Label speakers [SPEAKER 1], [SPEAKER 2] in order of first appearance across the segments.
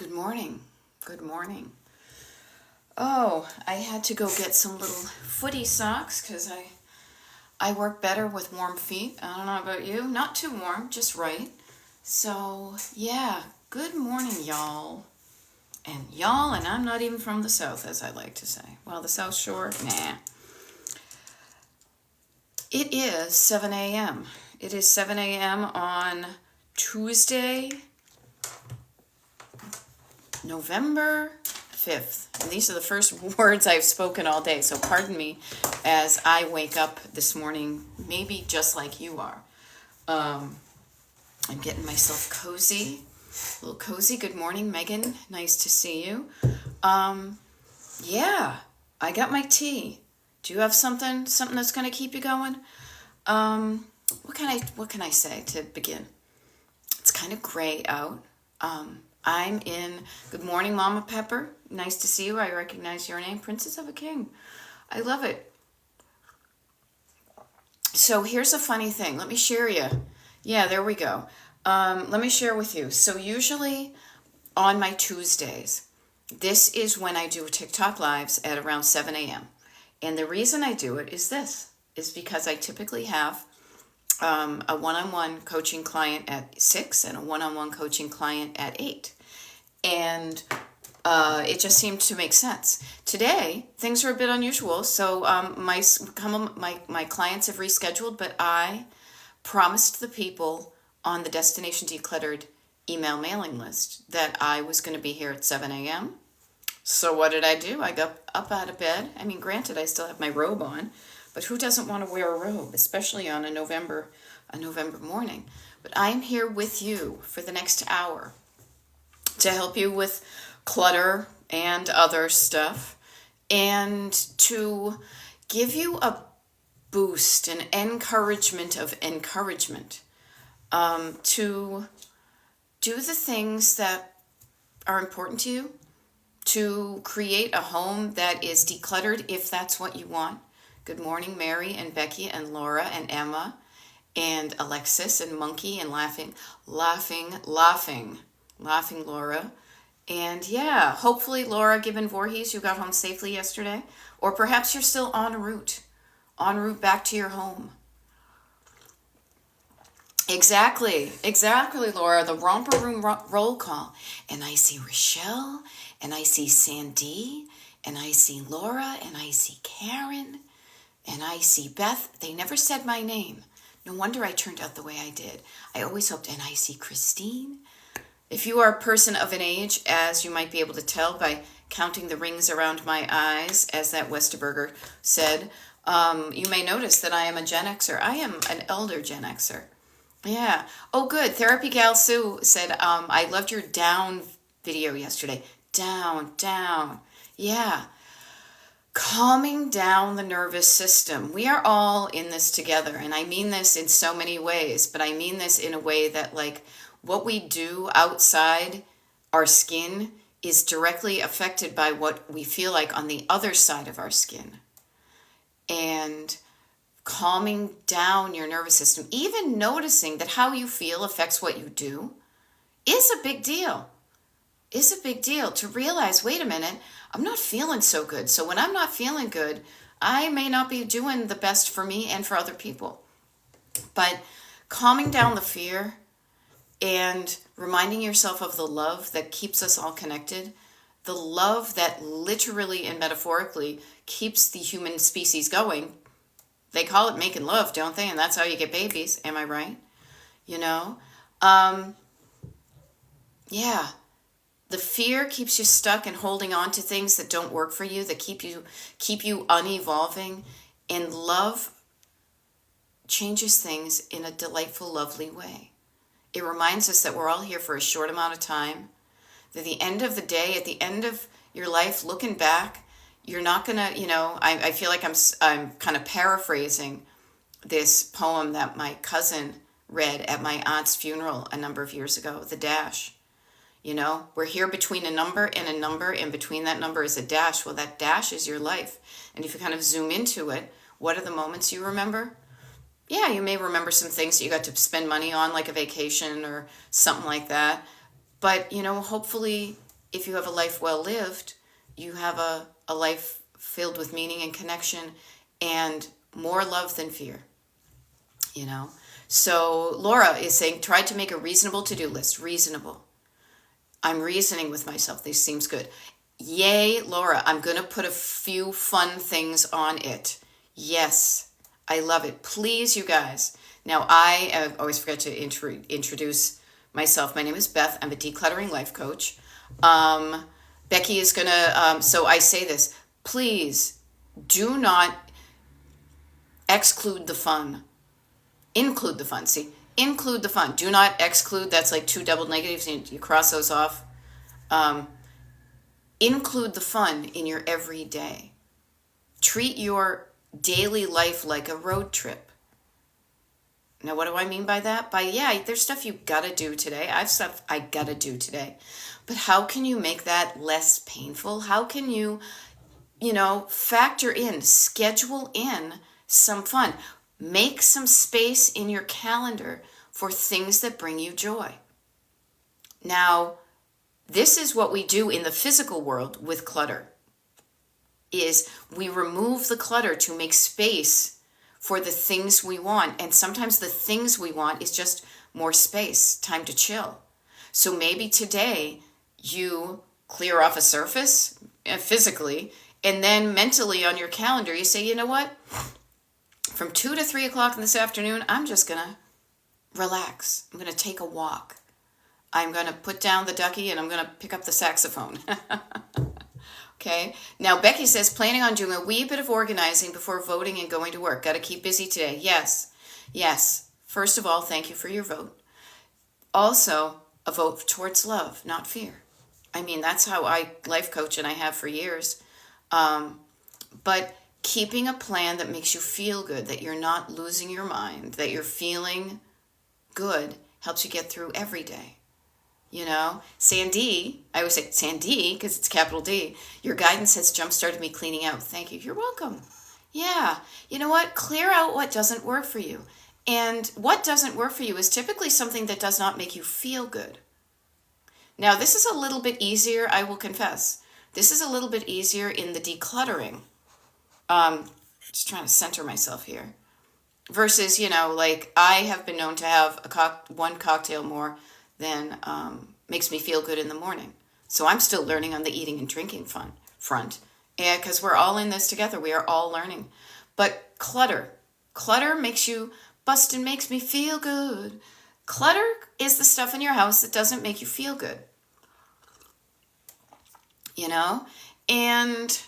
[SPEAKER 1] Good morning. Good morning. Oh, I had to go get some little footy socks because I work better with warm feet. I don't know about you. Not too warm, just right. So, yeah, good morning, y'all. And I'm not even from the South, as I like to say. Well, the South Shore, nah. It is 7 a.m. It is 7 a.m. on Tuesday, November 5th. And these are the first words I've spoken all day, so pardon me as I wake up this morning, maybe just like you are. I'm getting myself cozy, a little cozy. Good morning, Megan. Nice to see you. Yeah, I got my tea. Do you have something that's going to keep you going? What can I say to begin? It's kind of gray out. I'm in. Good morning, Mama Pepper. Nice to see you. I recognize your name, Princess of a King. I love it. So here's a funny thing. Let me share you. Yeah, there we go. Let me share with you. So usually on my Tuesdays, this is when I do TikTok lives at around 7 a.m. And the reason I do it is because I typically have a one-on-one coaching client at 6 and a one-on-one coaching client at 8. And it just seemed to make sense. Today, things are a bit unusual, so my clients have rescheduled, but I promised the people on the Destination Decluttered email mailing list that I was going to be here at 7 a.m. So what did I do? I got up out of bed. I mean, granted, I still have my robe on, but who doesn't want to wear a robe, especially on a November morning? But I'm here with you for the next hour to help you with clutter and other stuff, and to give you a boost, an encouragement of encouragement, to do the things that are important to you, to create a home that is decluttered if that's what you want. Good morning, Mary and Becky and Laura and Emma and Alexis and Monkey and laughing Laura. And yeah, hopefully Laura Gibbon Voorhees, you got home safely yesterday. Or perhaps you're still en route back to your home. Exactly, Laura, the romper room roll call. And I see Rochelle, and I see Sandy, and I see Laura, and I see Karen, and I see Beth. They never said my name. No wonder I turned out the way I did. I always hoped. And I see Christine. If you are a person of an age, as you might be able to tell by counting the rings around my eyes, as that Westerberger said, you may notice that I am a Gen Xer. I am an elder Gen Xer. Yeah. Oh, good. Therapy Gal Sue said, I loved your down video yesterday. Down. Yeah. Calming down the nervous system. We are all in this together. And I mean this in so many ways, but I mean this in a way that, like, what we do outside our skin is directly affected by what we feel like on the other side of our skin. And calming down your nervous system, even noticing that how you feel affects what you do, is a big deal. To realize, wait a minute, I'm not feeling so good. So when I'm not feeling good, I may not be doing the best for me and for other people. But calming down the fear and reminding yourself of the love that keeps us all connected, the love that literally and metaphorically keeps the human species going. They call it making love, don't they? And that's how you get babies. Am I right? You know? Yeah. The fear keeps you stuck and holding on to things that don't work for you, that keep you unevolving. And love changes things in a delightful, lovely way. It reminds us that we're all here for a short amount of time. That at the end of the day, at the end of your life, looking back, you're not gonna, I feel like I'm kind of paraphrasing this poem that my cousin read at my aunt's funeral a number of years ago, The Dash. We're here between a number, and between that number is a dash. Well, that dash is your life. And if you kind of zoom into it, what are the moments you remember? Yeah, you may remember some things that you got to spend money on, like a vacation or something like that. But, hopefully if you have a life well lived, you have a life filled with meaning and connection and more love than fear, you know? So Laura is saying, try to make a reasonable to-do list. Reasonable. I'm reasoning with myself. This seems good. Yay, Laura. I'm going to put a few fun things on it. Yes, I love it. Please, you guys. Now, I always forget to introduce myself. My name is Beth. I'm a decluttering life coach. Becky is going to, so I say this, please do not exclude the fun. Include the fun. See, include the fun. Do not exclude. That's like two double negatives. You cross those off. Include the fun in your everyday. Treat your daily life like a road trip. Now, what do I mean by that? There's stuff you gotta do today. I have stuff I gotta do today. But how can you make that less painful? How can you, factor in, schedule in some fun? Make some space in your calendar for things that bring you joy. Now, this is what we do in the physical world with clutter, is we remove the clutter to make space for the things we want. And sometimes the things we want is just more space, time to chill. So maybe today you clear off a surface physically, and then mentally on your calendar you say, you know what? From 2 to 3 o'clock in this afternoon, I'm just going to relax. I'm going to take a walk. I'm going to put down the ducky and I'm going to pick up the saxophone. Okay. Now, Becky says, planning on doing a wee bit of organizing before voting and going to work. Got to keep busy today. Yes. Yes. First of all, thank you for your vote. Also, a vote towards love, not fear. I mean, that's how I life coach, and I have for years. But keeping a plan that makes you feel good, that you're not losing your mind, that you're feeling good, helps you get through every day. Sandy, I always say Sandy because it's capital D. Your guidance has jump-started me cleaning out. Thank you. You're welcome. Yeah. You know what? Clear out what doesn't work for you. And what doesn't work for you is typically something that does not make you feel good. Now, this is a little bit easier, I will confess. This is a little bit easier in the decluttering. Just trying to center myself here. Versus, I have been known to have one cocktail more than makes me feel good in the morning. So I'm still learning on the eating and drinking front. And because we're all in this together, we are all learning. But clutter makes you bust and makes me feel good. Clutter is the stuff in your house that doesn't make you feel good. And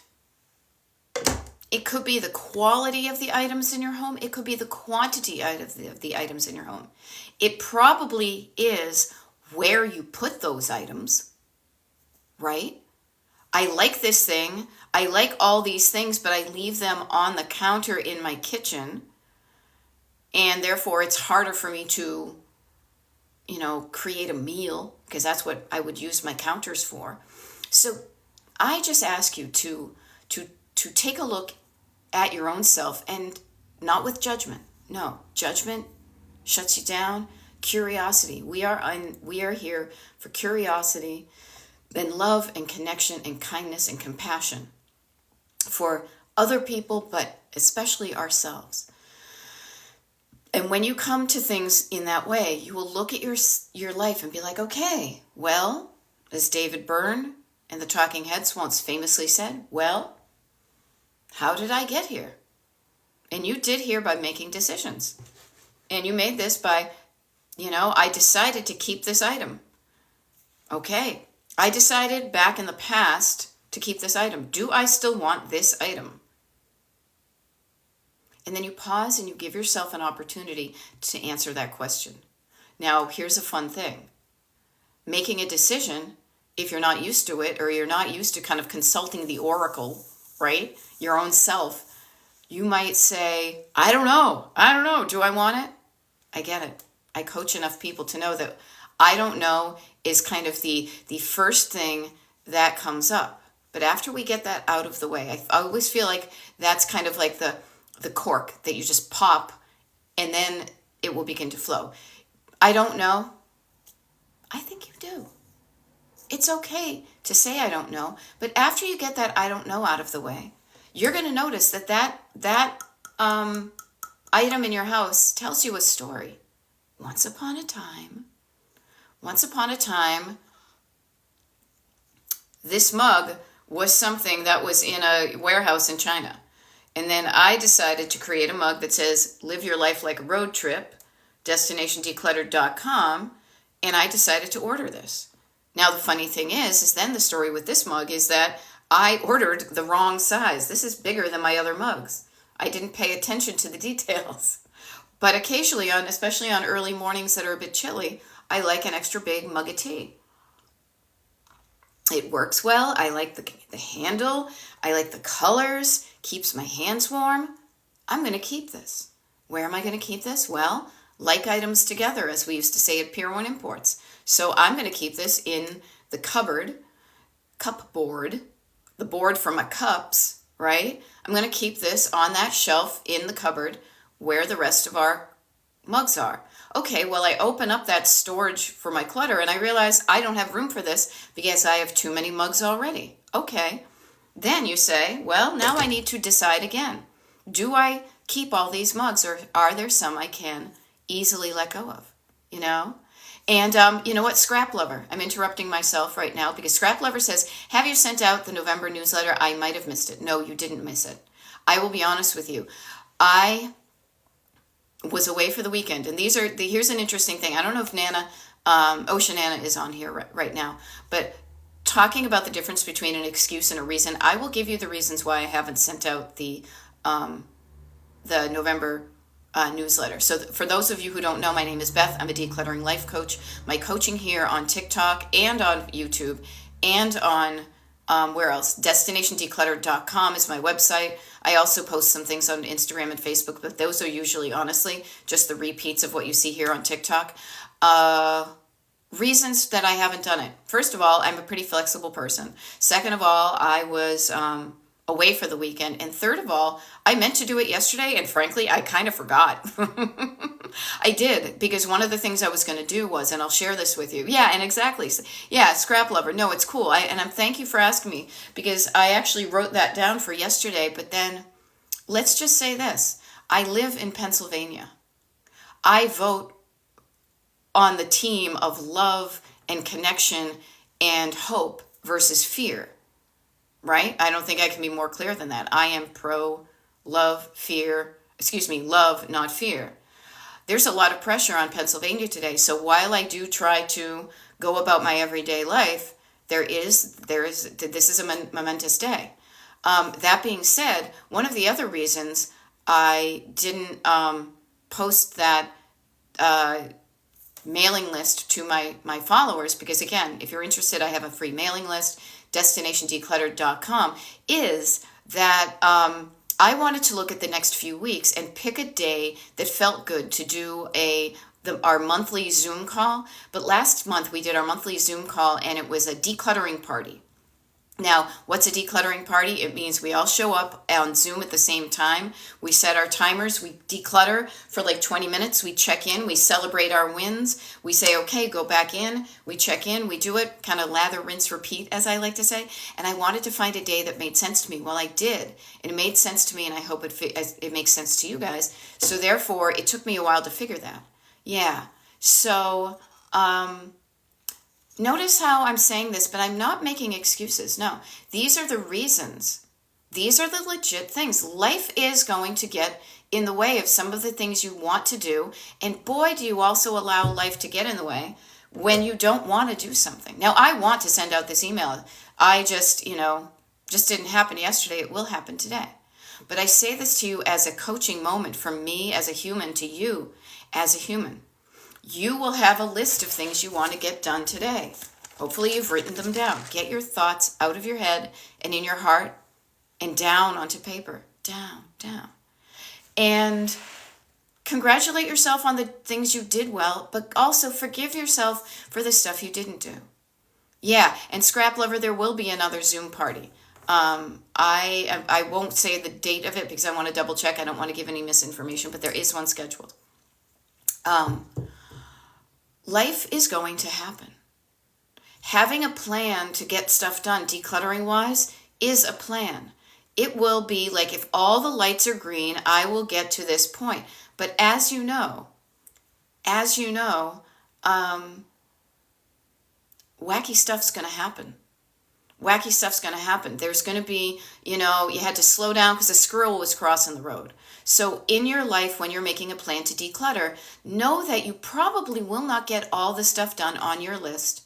[SPEAKER 1] it could be the quality of the items in your home. It could be the quantity of the items in your home. It probably is where you put those items, right? I like this thing. I like all these things, but I leave them on the counter in my kitchen. And therefore, it's harder for me to, create a meal, because that's what I would use my counters for. So I just ask you to take a look at your own self, and not with judgment. No, judgment shuts you down. Curiosity. We are here for curiosity and love and connection and kindness and compassion for other people, but especially ourselves. And when you come to things in that way, you will look at your life and be like, okay, well, as David Byrne and the Talking Heads once famously said, well, how did I get here? And you did here by making decisions. And you made this by, I decided to keep this item. Okay, I decided back in the past to keep this item. Do I still want this item? And then you pause and you give yourself an opportunity to answer that question. Now, here's a fun thing. Making a decision, if you're not used to it, or you're not used to kind of consulting the oracle, right? Your own self, you might say, I don't know. Do I want it? I get it. I coach enough people to know that I don't know is kind of the first thing that comes up. But after we get that out of the way, I always feel like that's kind of like the cork that you just pop, and then it will begin to flow. I don't know. I think you do. It's okay to say I don't know, but after you get that I don't know out of the way, you're going to notice that item in your house tells you a story. Once upon a time, this mug was something that was in a warehouse in China. And then I decided to create a mug that says, live your life like a road trip, destinationdecluttered.com, and I decided to order this. Now, the funny thing is then the story with this mug is that I ordered the wrong size. This is bigger than my other mugs. I didn't pay attention to the details. But occasionally, especially on early mornings that are a bit chilly, I like an extra big mug of tea. It works well. I like the handle. I like the colors. Keeps my hands warm. I'm going to keep this. Where am I going to keep this? Well, like items together, as we used to say at Pier 1 Imports. So I'm going to keep this in the cupboard, cup board, the board for my cups, right? I'm going to keep this on that shelf in the cupboard where the rest of our mugs are. Okay, well, I open up that storage for my clutter and I realize I don't have room for this because I have too many mugs already. Okay, then you say, well, now I need to decide again. Do I keep all these mugs or are there some I can easily let go of? You know? And you know what? Scrap Lover. I'm interrupting myself right now because Scrap Lover says, have you sent out the November newsletter? I might have missed it. No, you didn't miss it. I will be honest with you. I was away for the weekend, and here's an interesting thing. I don't know if Ocean Nana is on here right now, but talking about the difference between an excuse and a reason, I will give you the reasons why I haven't sent out the November newsletter. So for those of you who don't know, my name is Beth. I'm a decluttering life coach. My coaching here on TikTok and on YouTube and on where else? DestinationDecluttered.com is my website. I also post some things on Instagram and Facebook, but those are usually, honestly, just the repeats of what you see here on TikTok. Reasons that I haven't done it. First of all, I'm a pretty flexible person. Second of all, I was away for the weekend. And third of all, I meant to do it yesterday, and frankly, I kind of forgot. I did, because one of the things I was going to do was, and I'll share this with you. Yeah, and exactly. Yeah, Scrap Lover. No, it's cool. I'm thank you for asking me, because I actually wrote that down for yesterday. But then let's just say this. I live in Pennsylvania. I vote on the team of love and connection and hope versus fear. Right? I don't think I can be more clear than that. I am pro love, love, not fear. There's a lot of pressure on Pennsylvania today. So while I do try to go about my everyday life, this is a momentous day. That being said, one of the other reasons I didn't post that mailing list to my followers, because again, if you're interested, I have a free mailing list, DestinationDecluttered.com, is that I wanted to look at the next few weeks and pick a day that felt good to do our monthly Zoom call. But last month we did our monthly Zoom call and it was a decluttering party. Now, what's a decluttering party? It means we all show up on Zoom at the same time. We set our timers. We declutter for like 20 minutes. We check in. We celebrate our wins. We say, okay, go back in. We check in. We do it kind of lather, rinse, repeat, as I like to say. And I wanted to find a day that made sense to me. Well, I did. And it made sense to me, and I hope it makes sense to you guys. So therefore, it took me a while to figure that. Yeah. So, notice how I'm saying this, but I'm not making excuses. No, these are the reasons. These are the legit things. Life is going to get in the way of some of the things you want to do. And boy, do you also allow life to get in the way when you don't want to do something. Now, I want to send out this email. I just didn't happen yesterday. It will happen today. But I say this to you as a coaching moment from me as a human to you as a human. You will have a list of things you want to get done today. Hopefully you've written them down. Get your thoughts out of your head and in your heart and down onto paper. Down. And congratulate yourself on the things you did well, but also forgive yourself for the stuff you didn't do. Yeah, and Scrap Lover, there will be another Zoom party. I won't say the date of it because I want to double check. I don't want to give any misinformation, but there is one scheduled. Life is going to happen. Having a plan to get stuff done, decluttering wise, is a plan. It will be like, if all the lights are green, I will get to this point. But as you know, wacky stuff's going to happen. Wacky stuff's going to happen. There's going to be, you had to slow down because a squirrel was crossing the road. So in your life, when you're making a plan to declutter, know that you probably will not get all the stuff done on your list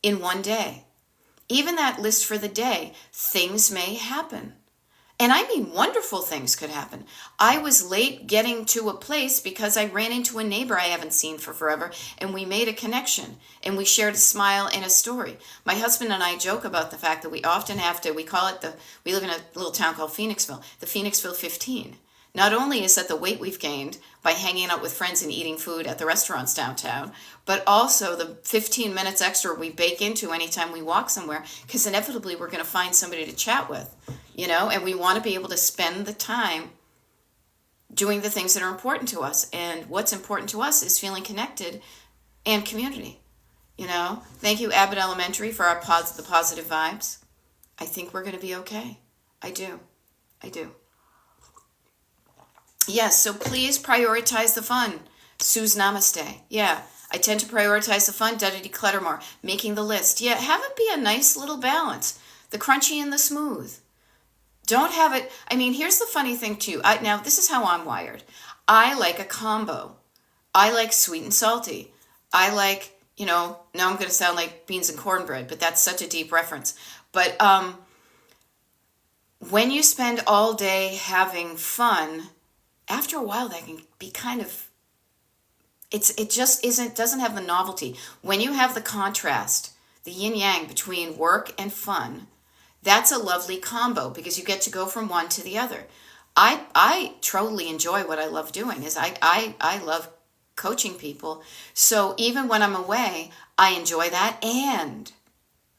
[SPEAKER 1] in one day. Even that list for the day, things may happen. And I mean, wonderful things could happen. I was late getting to a place because I ran into a neighbor I haven't seen for forever, and we made a connection, and we shared a smile and a story. My husband and I joke about the fact that we often have to, we live in a little town called Phoenixville, the Phoenixville 15. Not only is that the weight we've gained by hanging out with friends and eating food at the restaurants downtown, but also the 15 minutes extra we bake into anytime we walk somewhere, because inevitably we're going to find somebody to chat with, and we want to be able to spend the time doing the things that are important to us. And what's important to us is feeling connected and community. Thank you, Abbott Elementary, for the positive vibes. I think we're going to be okay. I do. Yes, so please prioritize the fun. Sue's namaste. Yeah, I tend to prioritize the fun, to declutter more, making the list. Yeah, have it be a nice little balance, the crunchy and the smooth. Don't have it, here's the funny thing too. Now, this is how I'm wired. I like a combo. I like sweet and salty. I like, now I'm going to sound like beans and cornbread, but that's such a deep reference. But when you spend all day having fun, after a while that can be kind of, it just doesn't have the novelty. When you have the contrast, the yin yang between work and fun, that's a lovely combo, because you get to go from one to the other. I totally enjoy what I love doing. I love coaching people. So even when I'm away, I enjoy that, and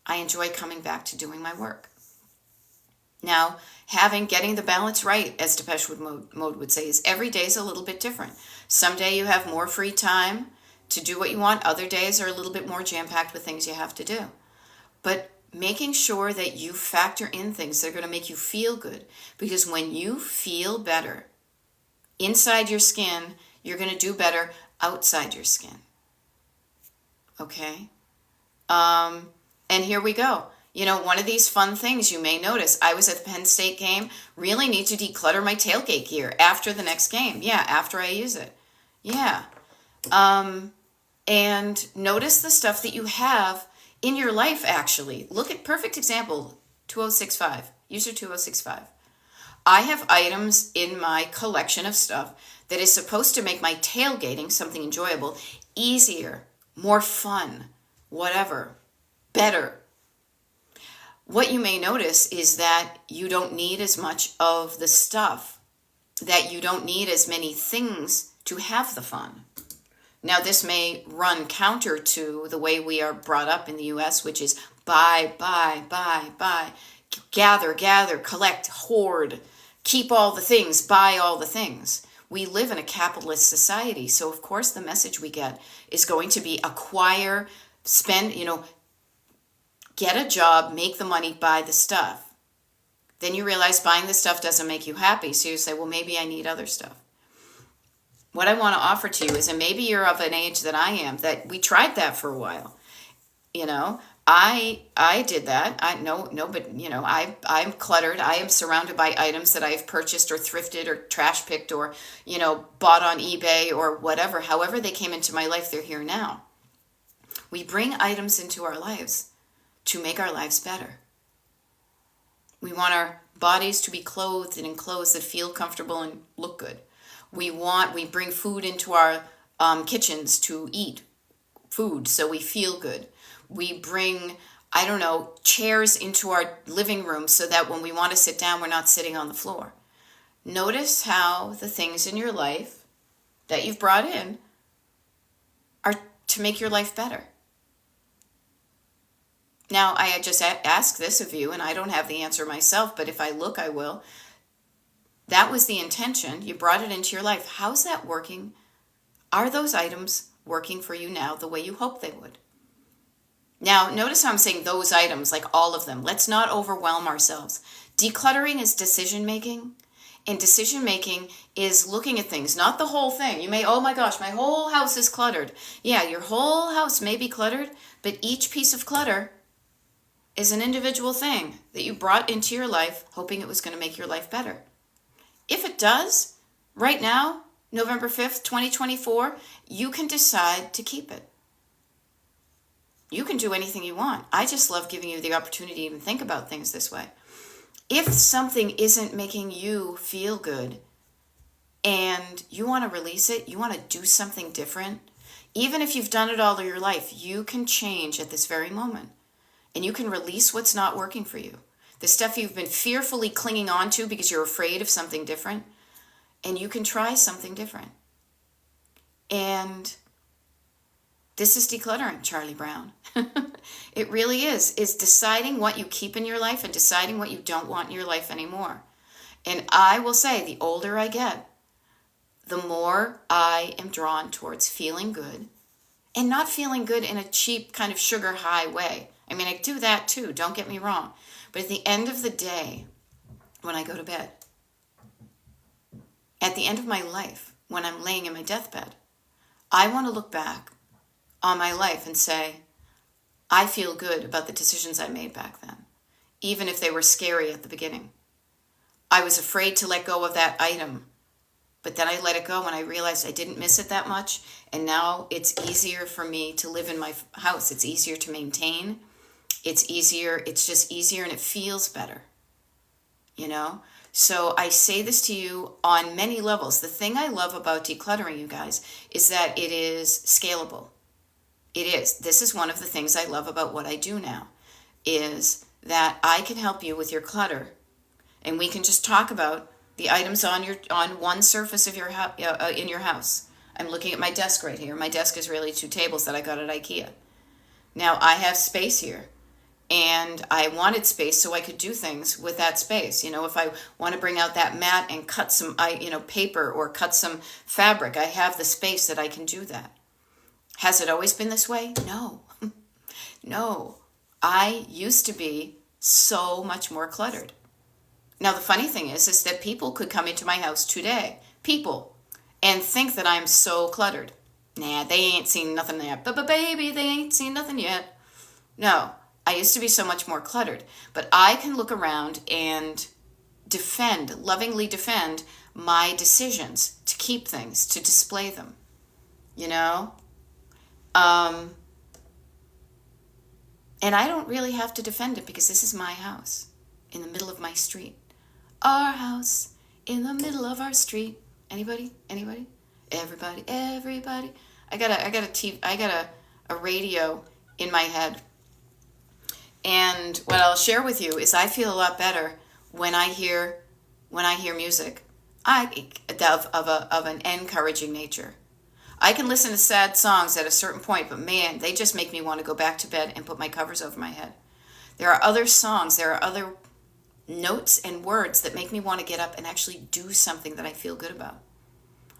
[SPEAKER 1] I enjoy coming back to doing my work. Now, getting the balance right, as Depeche Mode would say, is every day is a little bit different. Some day you have more free time to do what you want. Other days are a little bit more jam-packed with things you have to do. But making sure that you factor in things that are going to make you feel good. Because when you feel better inside your skin, you're going to do better outside your skin. Okay? And here we go. One of these fun things you may notice, I was at the Penn State game, really need to declutter my tailgate gear after the next game. Yeah, after I use it. Yeah. And notice the stuff that you have in your life, actually. Look at, perfect example, 2065, user 2065. I have items in my collection of stuff that is supposed to make my tailgating, something enjoyable, easier, more fun, whatever, better. What you may notice is that you don't need as much of the stuff, that you don't need as many things to have the fun. Now, this may run counter to the way we are brought up in the U.S., which is buy, gather, collect, hoard, keep all the things, buy all the things. We live in a capitalist society, so of course the message we get is going to be acquire, spend, get a job, make the money, buy the stuff. Then you realize buying the stuff doesn't make you happy, so you say, well, maybe I need other stuff. What I want to offer to you is, and maybe you're of an age that I am, that we tried that for a while. I did that. I'm cluttered. I am surrounded by items that I've purchased or thrifted or trash picked or, bought on eBay or whatever. However they came into my life, they're here now. We bring items into our lives to make our lives better. We want our bodies to be clothed and in clothes that feel comfortable and look good. We bring food into our kitchens to eat food so we feel good. We bring, chairs into our living room so that when we want to sit down, we're not sitting on the floor. Notice how the things in your life that you've brought in are to make your life better. Now, I just ask this of you, and I don't have the answer myself, but if I look, I will. That was the intention. You brought it into your life. How's that working? Are those items working for you now the way you hoped they would? Now, notice how I'm saying those items, like all of them. Let's not overwhelm ourselves. Decluttering is decision making. And decision making is looking at things, not the whole thing. You may, oh my gosh, my whole house is cluttered. Yeah, your whole house may be cluttered, but each piece of clutter is an individual thing that you brought into your life hoping it was going to make your life better. If it does, right now, November 5th, 2024, you can decide to keep it. You can do anything you want. I just love giving you the opportunity to even think about things this way. If something isn't making you feel good and you want to release it, you want to do something different, even if you've done it all of your life, you can change at this very moment. And you can release what's not working for you. The stuff you've been fearfully clinging on to because you're afraid of something different. And you can try something different. And this is decluttering, Charlie Brown. It really is deciding what you keep in your life and deciding what you don't want in your life anymore. And I will say, the older I get, the more I am drawn towards feeling good, and not feeling good in a cheap kind of sugar high way. I mean, I do that too, don't get me wrong. But at the end of the day, when I go to bed, at the end of my life, when I'm laying in my deathbed, I want to look back on my life and say, I feel good about the decisions I made back then, even if they were scary at the beginning. I was afraid to let go of that item, but then I let it go when I realized I didn't miss it that much, and now it's easier for me to live in my house. It's easier to maintain. It's just easier, and it feels better, you know? So I say this to you on many levels. The thing I love about decluttering, you guys, is that it is scalable. It is. This is one of the things I love about what I do now, is that I can help you with your clutter, and we can just talk about the items on one surface of your in your house. I'm looking at my desk right here. My desk is really 2 tables that I got at IKEA. Now I have space here, and I wanted space so I could do things with that space. You know, if I want to bring out that mat and cut some paper or cut some fabric, I have the space that I can do that. Has it always been this way? No. No. I used to be so much more cluttered. Now, the funny thing is that people could come into my house today, and think that I'm so cluttered. Nah, they ain't seen nothing yet. But baby, they ain't seen nothing yet. No, I used to be so much more cluttered. But I can look around and lovingly defend my decisions to keep things, to display them. You know? And I don't really have to defend it because this is my house in the middle of my street. Our house in the middle of our street. Anybody? Everybody. I got a radio in my head. And what I'll share with you is I feel a lot better when I hear music of an encouraging nature. I can listen to sad songs at a certain point, but man, they just make me want to go back to bed and put my covers over my head. There are other songs, there are other notes and words that make me want to get up and actually do something that I feel good about.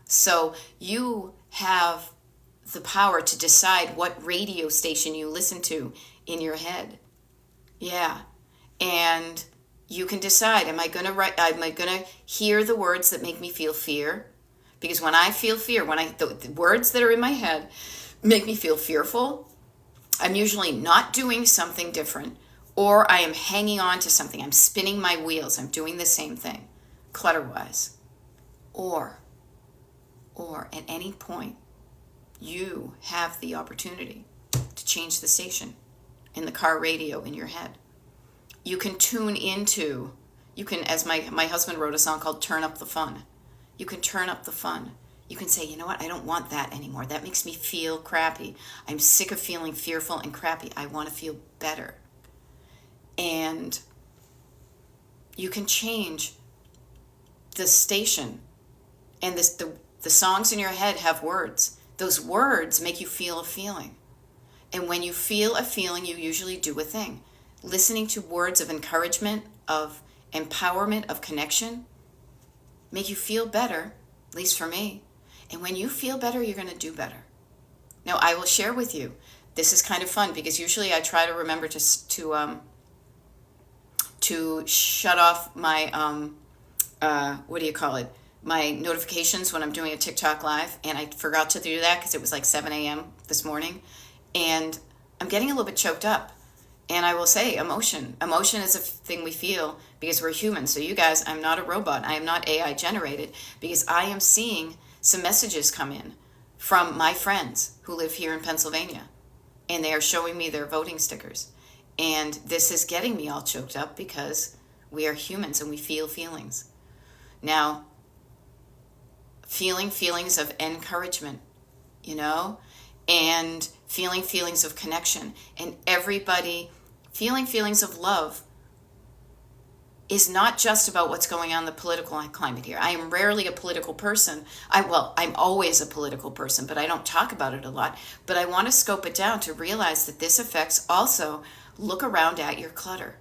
[SPEAKER 1] So you have the power to decide what radio station you listen to in your head. Yeah. And you can decide, am I going to hear the words that make me feel fear? Because when I feel fear, the words that are in my head make me feel fearful, I'm usually not doing something different, or I am hanging on to something. I'm spinning my wheels. I'm doing the same thing, clutter-wise. Or at any point, you have the opportunity to change the station in the car radio in your head. You can tune into, as my husband wrote a song called Turn Up the Fun. You can turn up the fun. You can say, you know what, I don't want that anymore. That makes me feel crappy. I'm sick of feeling fearful and crappy. I want to feel better. And you can change the station. And the songs in your head have words. Those words make you feel a feeling. And when you feel a feeling, you usually do a thing. Listening to words of encouragement, of empowerment, of connection, make you feel better, at least for me. And when you feel better, you're going to do better. Now, I will share with you This is kind of fun because usually I try to remember to shut off my what do you call it? My notifications when I'm doing a TikTok live, and I forgot to do that because it was like 7 a.m. this morning, and I'm getting a little bit choked up. And I will say, emotion is a thing we feel because we're human. So you guys, I'm not a robot. I am not AI generated, because I am seeing some messages come in from my friends who live here in Pennsylvania, and they are showing me their voting stickers. And this is getting me all choked up because we are humans and we feel feelings. Now, feeling feelings of encouragement, and feeling feelings of connection, and everybody feeling feelings of love is not just about what's going on in the political climate here. I am rarely a political person. I'm always a political person, but I don't talk about it a lot. But I want to scope it down to realize that this affects also, look around at your clutter.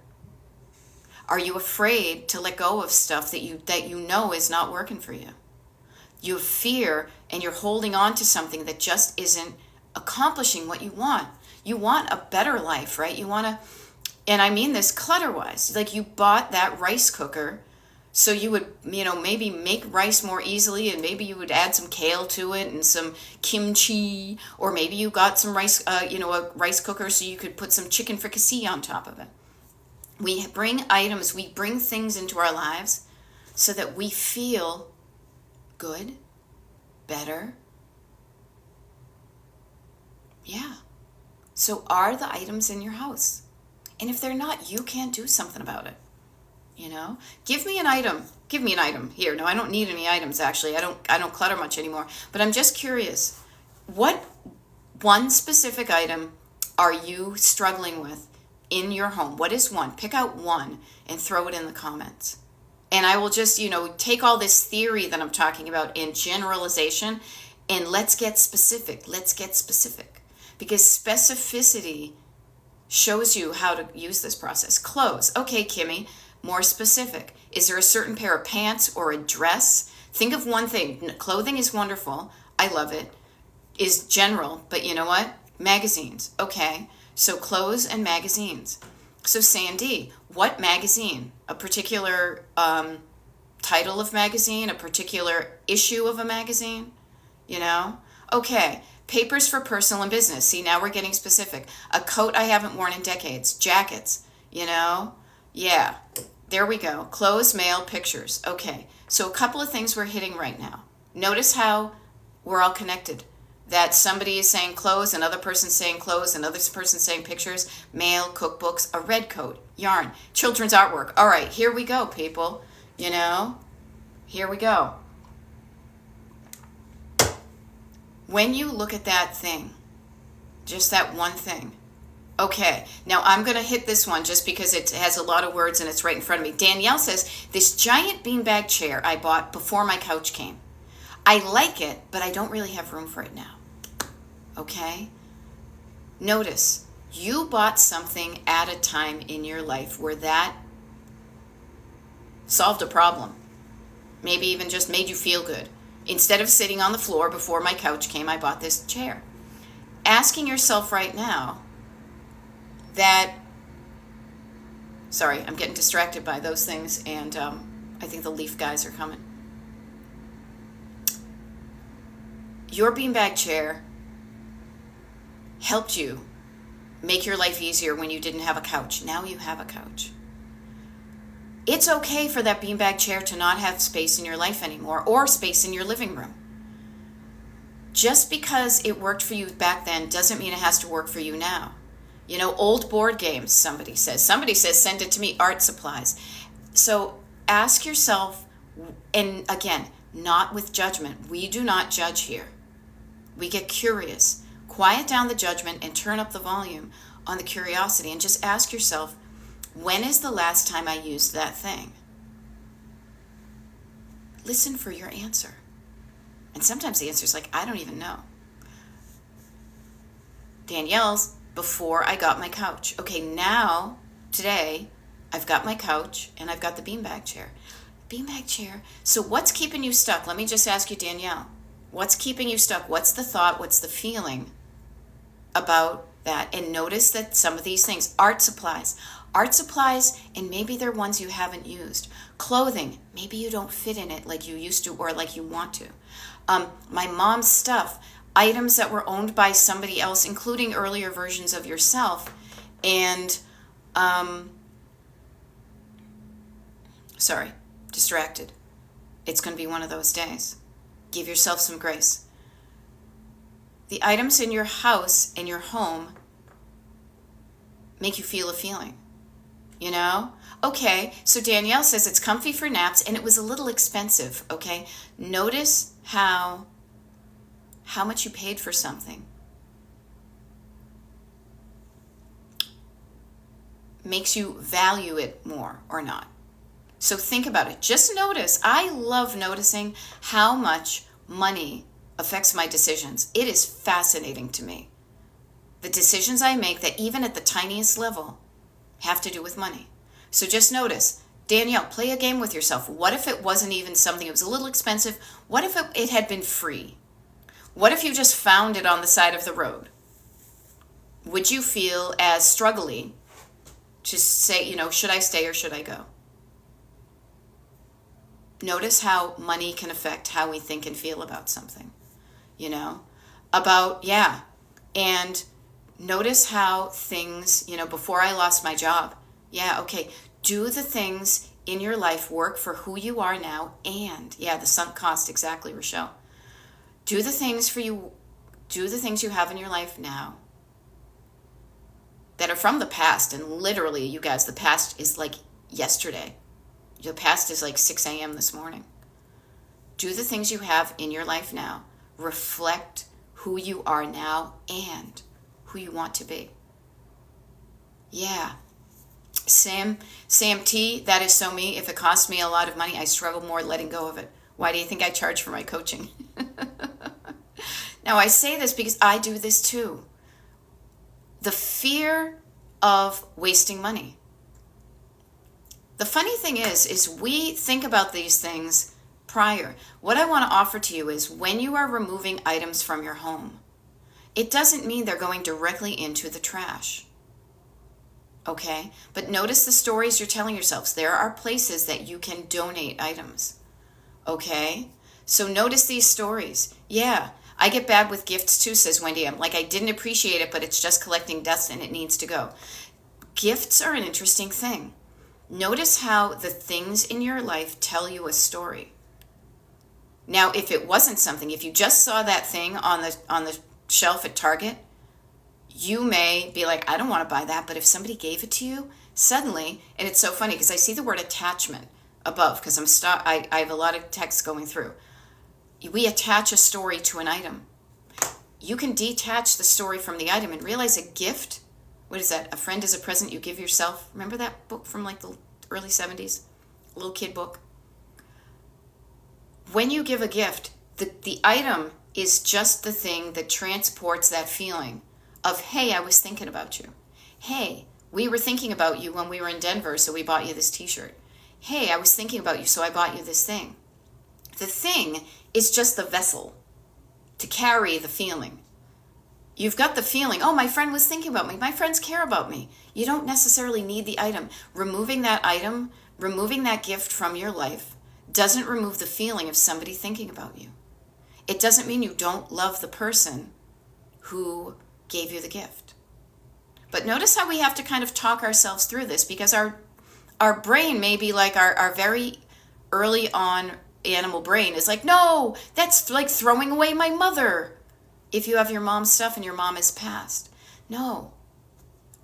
[SPEAKER 1] Are you afraid to let go of stuff that you know is not working for you? You have fear and you're holding on to something that just isn't accomplishing what you want. You want a better life, right? You want to, and I mean this clutter-wise. Like, you bought that rice cooker so you would, maybe make rice more easily, and maybe you would add some kale to it and some kimchi, or maybe you got some rice, a rice cooker so you could put some chicken fricassee on top of it. We bring things into our lives so that we feel good, better. Yeah. So are the items in your house? And if they're not, you can't do something about it. Give me an item. Give me an item here. No, I don't need any items, actually. I don't clutter much anymore. But I'm just curious. What one specific item are you struggling with in your home? What is one? Pick out one and throw it in the comments. And I will just, take all this theory that I'm talking about in generalization, and let's get specific. Because specificity shows you how to use this process. Clothes. Okay, Kimmy, more specific. Is there a certain pair of pants or a dress? Think of one thing. Clothing is wonderful. I love it. Is general, but you know what? Magazines. Okay, so clothes and magazines. So Sandy, what magazine? A particular title of magazine? A particular issue of a magazine? Okay, papers for personal and business. See, now we're getting specific. A coat I haven't worn in decades. Jackets, Yeah, there we go. Clothes, mail, pictures. Okay, so a couple of things we're hitting right now. Notice how we're all connected. That somebody is saying clothes, another person's saying clothes, another person's saying pictures, mail, cookbooks, a red coat, yarn, children's artwork. All right, here we go, people. Here we go. When you look at that thing, just that one thing. Okay, now I'm going to hit this one just because it has a lot of words and it's right in front of me. Danielle says, this giant beanbag chair I bought before my couch came. I like it, but I don't really have room for it now. Okay? Notice, you bought something at a time in your life where that solved a problem. Maybe even just made you feel good. Instead of sitting on the floor before my couch came, I bought this chair. Asking yourself right now that, sorry, I'm getting distracted by those things, and I think the Leaf guys are coming. Your beanbag chair helped you make your life easier when you didn't have a couch. Now you have a couch. It's okay for that beanbag chair to not have space in your life anymore, or space in your living room. Just because it worked for you back then doesn't mean it has to work for you now. Old board games, somebody says. Somebody says, send it to me, art supplies. So ask yourself, and again, not with judgment. We do not judge here. We get curious. Quiet down the judgment and turn up the volume on the curiosity, and just ask yourself, when is the last time I used that thing? Listen for your answer. And sometimes the answer is like, I don't even know. Danielle's, before I got my couch. Okay, now, today, I've got my couch and I've got the beanbag chair. Beanbag chair. So what's keeping you stuck? Let me just ask you, Danielle. What's keeping you stuck? What's the thought? What's the feeling about that and notice that some of these things, art supplies, and maybe they're ones you haven't used. Clothing, maybe you don't fit in it like you used to or like you want to. My mom's stuff, items that were owned by somebody else, including earlier versions of yourself. And, sorry, distracted. It's going to be one of those days. Give yourself some grace. The items in your house, in your home, make you feel a feeling, you know? Okay, so Danielle says it's comfy for naps and it was a little expensive, okay? Notice how much you paid for something makes you value it more or not. So think about it. Just notice. I love noticing how much money affects my decisions. It is fascinating to me. The decisions I make that even at the tiniest level have to do with money. So just notice. Danielle, play a game with yourself. What if it wasn't even something, it was a little expensive? What if it had been free? What if you just found it on the side of the road? Would you feel as struggling to say, you know, should I stay or should I go? Notice how money can affect how we think and feel about something, you know, and notice how things, you know, before I lost my job, do the things in your life work for who you are now, and the sunk cost, exactly, Rochelle. Do the things you have in your life now that are from the past, and literally, you guys, the past is like yesterday. The past is like 6 a.m. this morning. Do the things you have in your life now reflect who you are now and who you want to be. Yeah. Sam T, that is so me. If it costs me a lot of money, I struggle more letting go of it. Why do you think I charge for my coaching? Now, I say this because I do this too. The fear of wasting money. The funny thing is we think about these things prior. What I want to offer to you is when you are removing items from your home, it doesn't mean they're going directly into the trash. Okay? But notice the stories you're telling yourselves. There are places that you can donate items. Okay? So notice these stories. Yeah, I get bad with gifts too, says Wendy. I'm like, I didn't appreciate it, but it's just collecting dust and it needs to go. Gifts are an interesting thing. Notice how the things in your life tell you a story. Now, if it wasn't something, if you just saw that thing on the shelf at Target, you may be like, I don't want to buy that. But if somebody gave it to you, suddenly, and it's so funny because I see the word attachment above because I have a lot of text going through. We attach a story to an item. You can detach the story from the item and realize a gift. What is that? A friend is a present you give yourself. Remember that book from like the early 70s? A little kid book. When you give a gift, the item is just the thing that transports that feeling of, hey, I was thinking about you. Hey, we were thinking about you when we were in Denver, so we bought you this t-shirt. Hey, I was thinking about you, so I bought you this thing. The thing is just the vessel to carry the feeling. You've got the feeling, oh, my friend was thinking about me. My friends care about me. You don't necessarily need the item. Removing that item, removing that gift from your life doesn't remove the feeling of somebody thinking about you. It doesn't mean you don't love the person who gave you the gift. But notice how we have to kind of talk ourselves through this because our brain may be like our very early on animal brain is like, no, that's like throwing away my mother. If you have your mom's stuff and your mom is passed. No.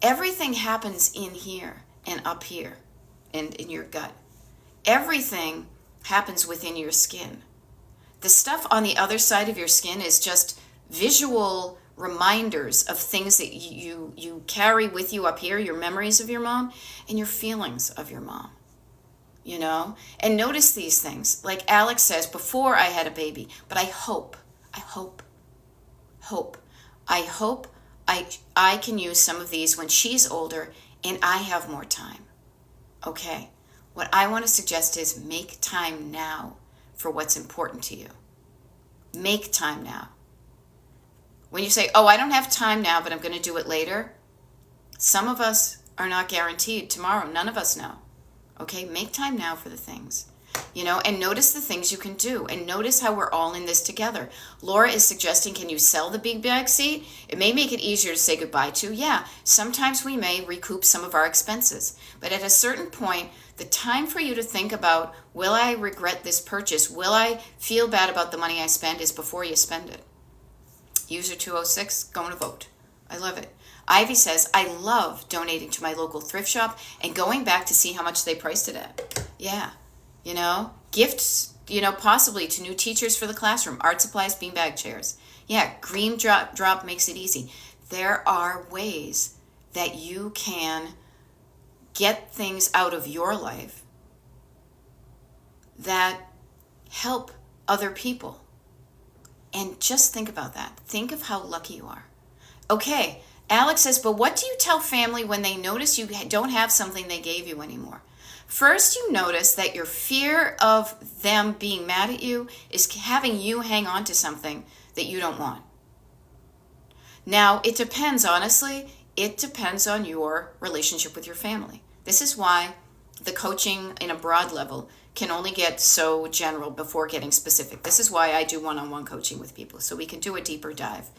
[SPEAKER 1] Everything happens in here and up here and in your gut. Everything happens within your skin. The stuff on the other side of your skin is just visual reminders of things that you carry with you up here, your memories of your mom and your feelings of your mom. You know? And notice these things. Like Alex says, before I had a baby, but I hope I can use some of these when she's older and I have more time. Okay? What I want to suggest is make time now for what's important to you. Make time now. When you say, oh, I don't have time now, but I'm going to do it later, some of us are not guaranteed tomorrow. None of us know. Okay, make time now for the things. And notice the things you can do, and notice how we're all in this together. Laura is suggesting, can you sell the big bag seat? It may make it easier to say goodbye to. Yeah, sometimes we may recoup some of our expenses, but at a certain point, the time for you to think about, will I regret this purchase? Will I feel bad about the money I spend, is before you spend it. User 206, going to vote. I love it. Ivy says, I love donating to my local thrift shop and going back to see how much they priced it at. Yeah. Gifts, possibly to new teachers for the classroom, art supplies, beanbag chairs. Yeah, Green Drop makes it easy. There are ways that you can get things out of your life that help other people. And just think about that. Think of how lucky you are. Okay, Alex says, but what do you tell family when they notice you don't have something they gave you anymore? First, you notice that your fear of them being mad at you is having you hang on to something that you don't want. Now, it depends, honestly, it depends on your relationship with your family. This is why the coaching in a broad level can only get so general before getting specific. This is why I do one-on-one coaching with people, so we can do a deeper dive.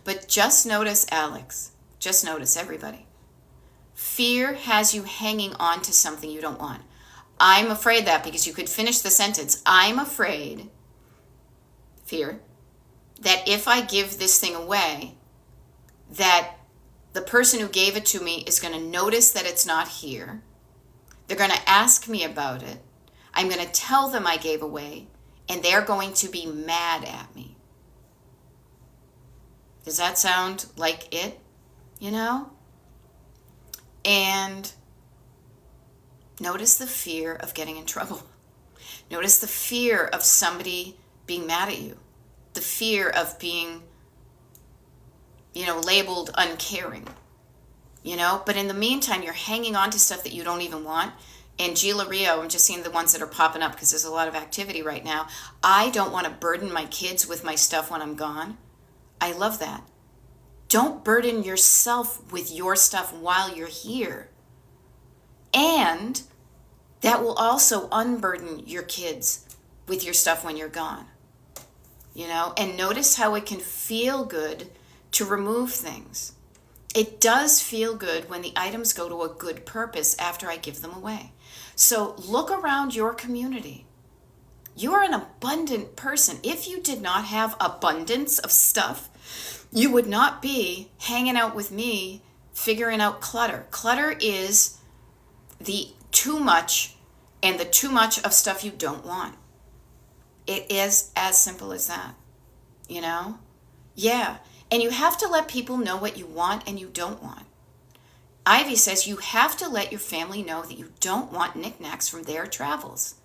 [SPEAKER 1] But just notice, Alex, just notice, everybody. Fear has you hanging on to something you don't want. I'm afraid that, because you could finish the sentence, I'm afraid, fear, that if I give this thing away, that the person who gave it to me is going to notice that it's not here. They're going to ask me about it. I'm going to tell them I gave away, and they're going to be mad at me. Does that sound like it? And notice the fear of getting in trouble. Notice the fear of somebody being mad at you. The fear of being, labeled uncaring. But in the meantime, you're hanging on to stuff that you don't even want. And Gila Rio, I'm just seeing the ones that are popping up because there's a lot of activity right now. I don't want to burden my kids with my stuff when I'm gone. I love that. Don't burden yourself with your stuff while you're here. And that will also unburden your kids with your stuff when you're gone. And notice how it can feel good to remove things. It does feel good when the items go to a good purpose after I give them away. So look around your community. You are an abundant person. If you did not have abundance of stuff, you would not be hanging out with me figuring out clutter. Clutter is the too much and the too much of stuff you don't want. It is as simple as that. Yeah. And you have to let people know what you want and you don't want. Ivy says you have to let your family know that you don't want knickknacks from their travels.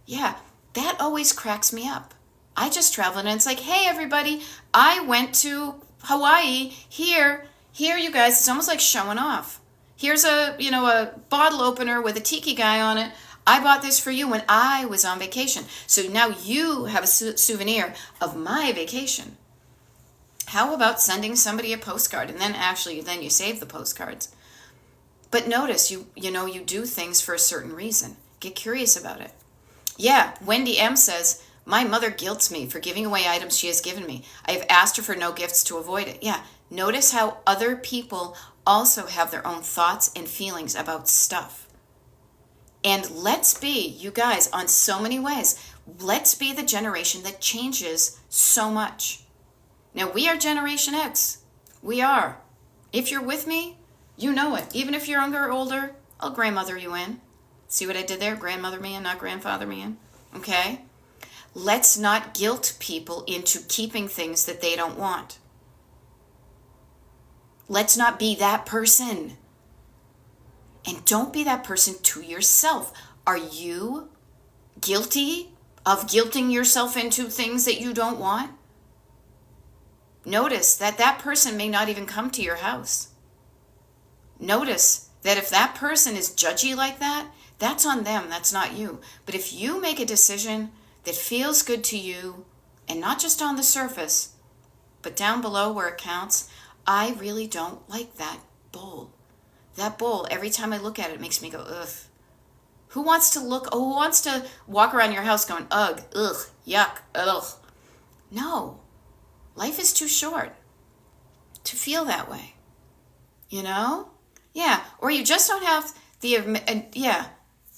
[SPEAKER 1] Yeah, that always cracks me up. I just traveled and it's like, hey, everybody, I went to Hawaii. Here, you guys, it's almost like showing off. Here's a bottle opener with a tiki guy on it. I bought this for you when I was on vacation. So now you have a souvenir of my vacation. How about sending somebody a postcard and then you save the postcards? But notice you do things for a certain reason. Get curious about it. Yeah, Wendy M says, my mother guilts me for giving away items she has given me. I have asked her for no gifts to avoid it. Yeah, notice how other people also have their own thoughts and feelings about stuff. And let's be, you guys, on so many ways, let's be the generation that changes so much. Now, we are Generation X. We are. If you're with me, you know it. Even if you're younger or older, I'll grandmother you in. See what I did there? Grandmother me in, not grandfather me in. Okay? Let's not guilt people into keeping things that they don't want. Let's not be that person. And don't be that person to yourself. Are you guilty of guilting yourself into things that you don't want? Notice that person may not even come to your house. Notice that if that person is judgy like that, that's on them, that's not you. But if you make a decision that feels good to you, and not just on the surface, But down below where it counts, I really don't like that bowl. That bowl, every time I look at it, makes me go, ugh. Who wants to walk around your house going, ugh, yuck, ugh? No. Life is too short to feel that way. You know? Yeah. Or you just don't have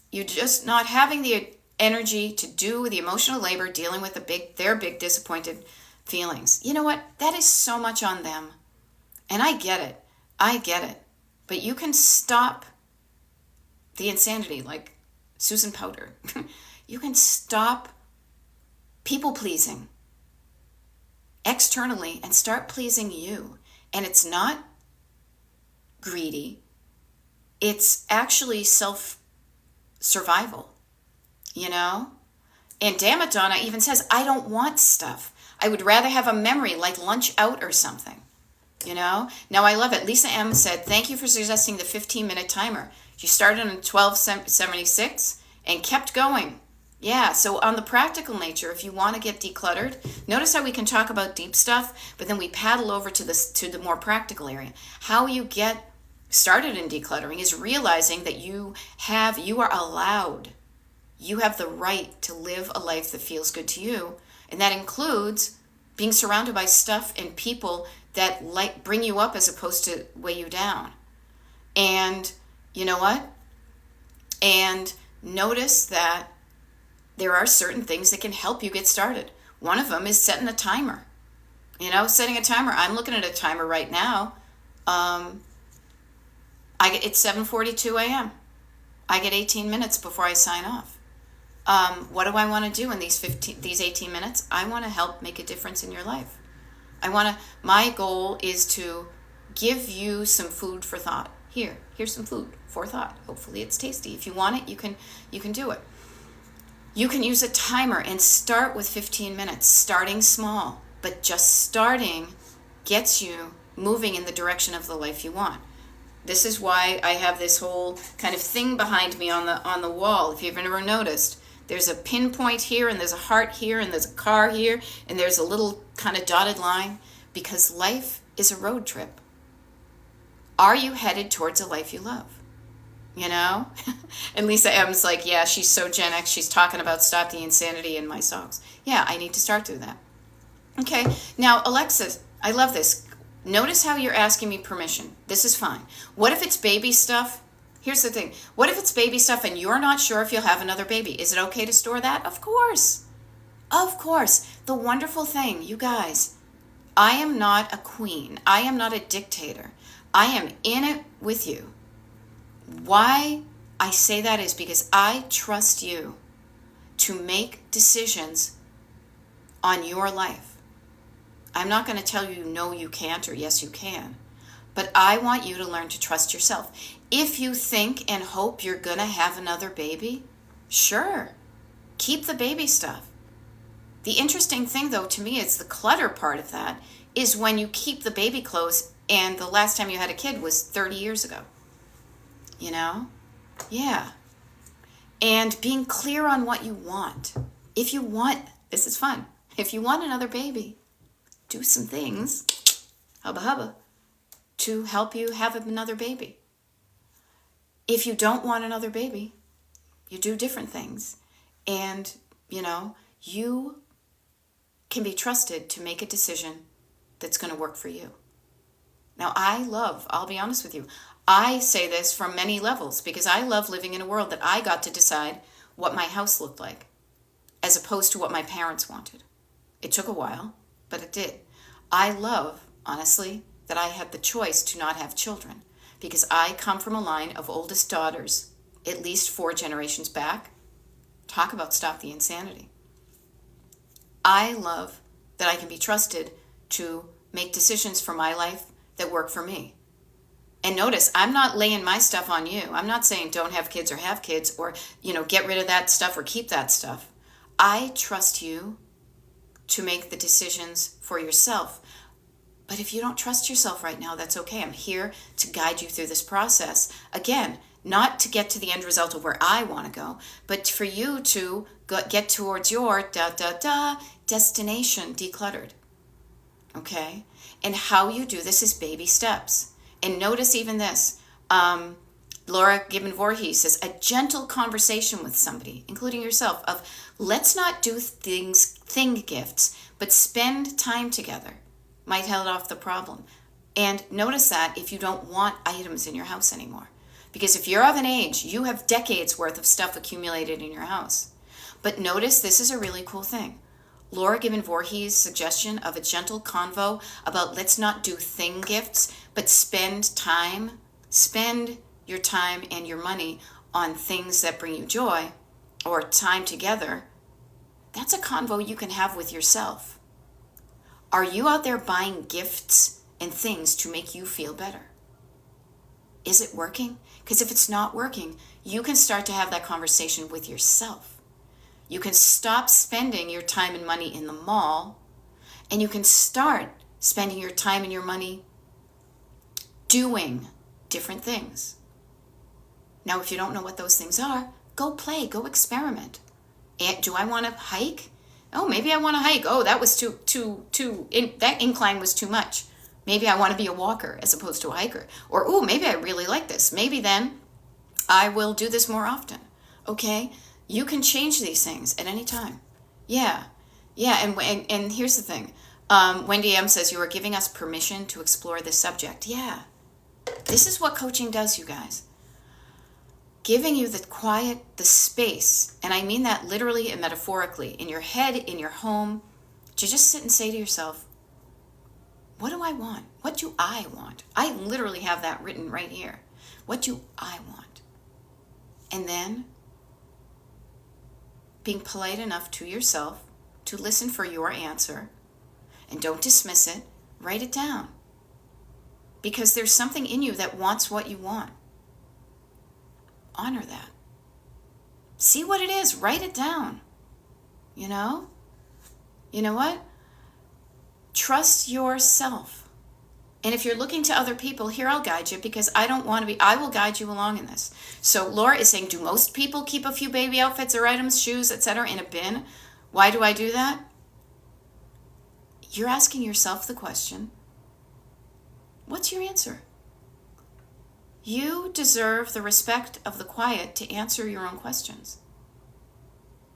[SPEAKER 1] you're just not having the energy to do the emotional labor dealing with their big disappointed feelings. You know what? That is so much on them. And I get it. But you can stop the insanity like Susan Powter. You can stop people pleasing externally and start pleasing you. And it's not greedy. It's actually self-survival, you know? And damn it, Donna even says, I don't want stuff. I would rather have a memory like lunch out or something, you know? Now I love it. Lisa M said, thank you for suggesting the 15-minute timer. She started on 1276 and kept going. Yeah, so on the practical nature, if you want to get decluttered, notice how we can talk about deep stuff, but then we paddle over to the more practical area. How you get started in decluttering is realizing that you are allowed, you have the right to live a life that feels good to you. And that includes being surrounded by stuff and people that bring you up as opposed to weigh you down. And you know what? And notice that there are certain things that can help you get started. One of them is setting a timer. You know, setting a timer. I'm looking at a timer right now. It's 7:42 a.m. I get 18 minutes before I sign off. What do I want to do in these 18 minutes? I want to help make a difference in your life. My goal is to give you some food for thought. Here's some food for thought. Hopefully it's tasty. If you want it, you can do it. You can use a timer and start with 15 minutes, starting small, but just starting gets you moving in the direction of the life you want. This is why I have this whole kind of thing behind me on the wall. If you've ever noticed, there's a pinpoint here, and there's a heart here, and there's a car here, and there's a little kind of dotted line, because life is a road trip. Are you headed towards a life you love? You know? And Lisa M's like, yeah, she's so Gen X, she's talking about stop the insanity in my songs. Yeah, I need to start doing that. Okay, now Alexis, I love this. Notice how you're asking me permission. This is fine. What if it's baby stuff? Here's the thing. What if it's baby stuff and you're not sure if you'll have another baby? Is it okay to store that? Of course. Of course. The wonderful thing, you guys, I am not a queen. I am not a dictator. I am in it with you. Why I say that is because I trust you to make decisions on your life. I'm not going to tell you no, you can't, or yes, you can. But I want you to learn to trust yourself. If you think and hope you're going to have another baby, sure, keep the baby stuff. The interesting thing, though, to me, is the clutter part of that is when you keep the baby clothes and the last time you had a kid was 30 years ago. You know? Yeah. And being clear on what you want. If you want, this is fun. If you want another baby, do some things, hubba hubba, to help you have another baby. If you don't want another baby, you do different things. And, you know, you can be trusted to make a decision that's going to work for you. Now, I'll be honest with you, I say this from many levels because I love living in a world that I got to decide what my house looked like as opposed to what my parents wanted. It took a while, but it did. I love, honestly, that I had the choice to not have children because I come from a line of oldest daughters, at least 4 generations back. Talk about stop the insanity. I love that I can be trusted to make decisions for my life that work for me. And notice, I'm not laying my stuff on you. I'm not saying don't have kids or have kids or, get rid of that stuff or keep that stuff. I trust you to make the decisions for yourself. But if you don't trust yourself right now, that's okay. I'm here to guide you through this process. Again, not to get to the end result of where I want to go, but for you to get towards your destination decluttered. okay? And how you do this is baby steps. And notice even this. Laura Gibbon Voorhees says, a gentle conversation with somebody, including yourself, of let's not do thing gifts, but spend time together. Might head off the problem. And notice that if you don't want items in your house anymore. Because if you're of an age, you have decades worth of stuff accumulated in your house. But notice this is a really cool thing. Laura Gibbon Voorhees' suggestion of a gentle convo about let's not do thing gifts, but spend your time and your money on things that bring you joy or time together. That's a convo you can have with yourself. Are you out there buying gifts and things to make you feel better? Is it working? Because if it's not working, you can start to have that conversation with yourself. You can stop spending your time and money in the mall, and you can start spending your time and your money doing different things. Now, if you don't know what those things are, go play, go experiment. And do I want to hike? Oh, maybe I want to hike. Oh, that was that incline was too much. Maybe I want to be a walker as opposed to a hiker. Or, oh, maybe I really like this. Maybe then I will do this more often. Okay? You can change these things at any time. Yeah. And here's the thing. Wendy M. says, you are giving us permission to explore this subject. Yeah. This is what coaching does, you guys. Giving you the quiet, the space, and I mean that literally and metaphorically, in your head, in your home, to just sit and say to yourself, what do I want? What do I want? I literally have that written right here. What do I want? And then being polite enough to yourself to listen for your answer, and don't dismiss it, write it down. Because there's something in you that wants what you want. Honor that. See what it is. Write it down. You know? You know what? Trust yourself. And if you're looking to other people, here I'll guide you because I will guide you along in this. So Laura is saying, do most people keep a few baby outfits or items, shoes, etc. in a bin? Why do I do that? You're asking yourself the question, what's your answer? You deserve the respect of the quiet to answer your own questions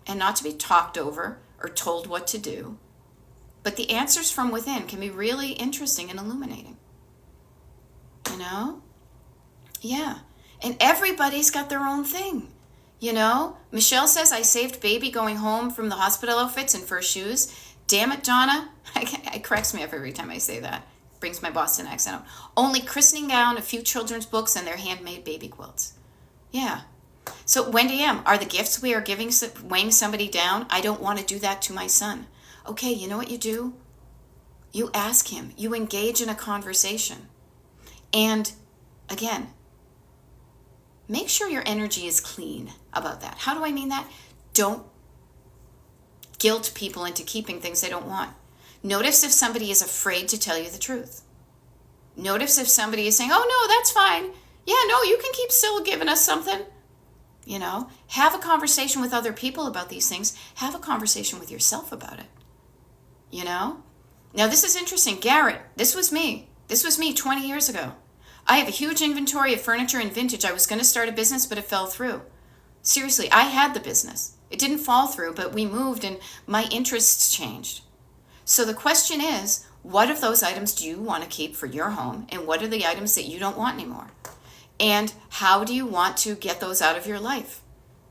[SPEAKER 1] and not to be talked over or told what to do. But the answers from within can be really interesting and illuminating. You know? Yeah. And everybody's got their own thing. You know? Michelle says, I saved baby going home from the hospital outfits and first shoes. Damn it, Donna. It cracks me up every time I say that. Brings my Boston accent out. Only christening gown, a few children's books, and their handmade baby quilts. Yeah. So Wendy M., are the gifts we are giving weighing somebody down? I don't want to do that to my son. Okay, you know what you do? You ask him. You engage in a conversation. And again, make sure your energy is clean about that. How do I mean that? Don't guilt people into keeping things they don't want. Notice if somebody is afraid to tell you the truth. Notice if somebody is saying, oh, no, that's fine. Yeah, no, you can keep still giving us something. You know, have a conversation with other people about these things. Have a conversation with yourself about it. You know? Now, this is interesting. Garrett, this was me. This was me 20 years ago. I have a huge inventory of furniture and vintage. I was going to start a business, but it fell through. Seriously, I had the business. It didn't fall through, but we moved and my interests changed. So the question is, what of those items do you want to keep for your home? And what are the items that you don't want anymore? And how do you want to get those out of your life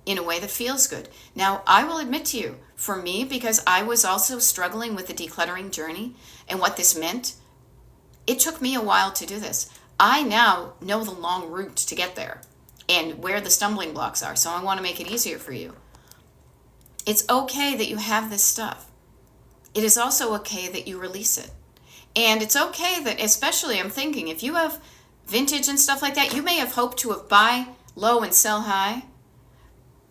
[SPEAKER 1] in a way that feels good? Now, I will admit to you, for me, because I was also struggling with the decluttering journey and what this meant, it took me a while to do this. I now know the long route to get there and where the stumbling blocks are. So I want to make it easier for you. It's okay that you have this stuff. It is also okay that you release it. And it's okay that, especially I'm thinking, if you have vintage and stuff like that, you may have hoped to have buy low and sell high.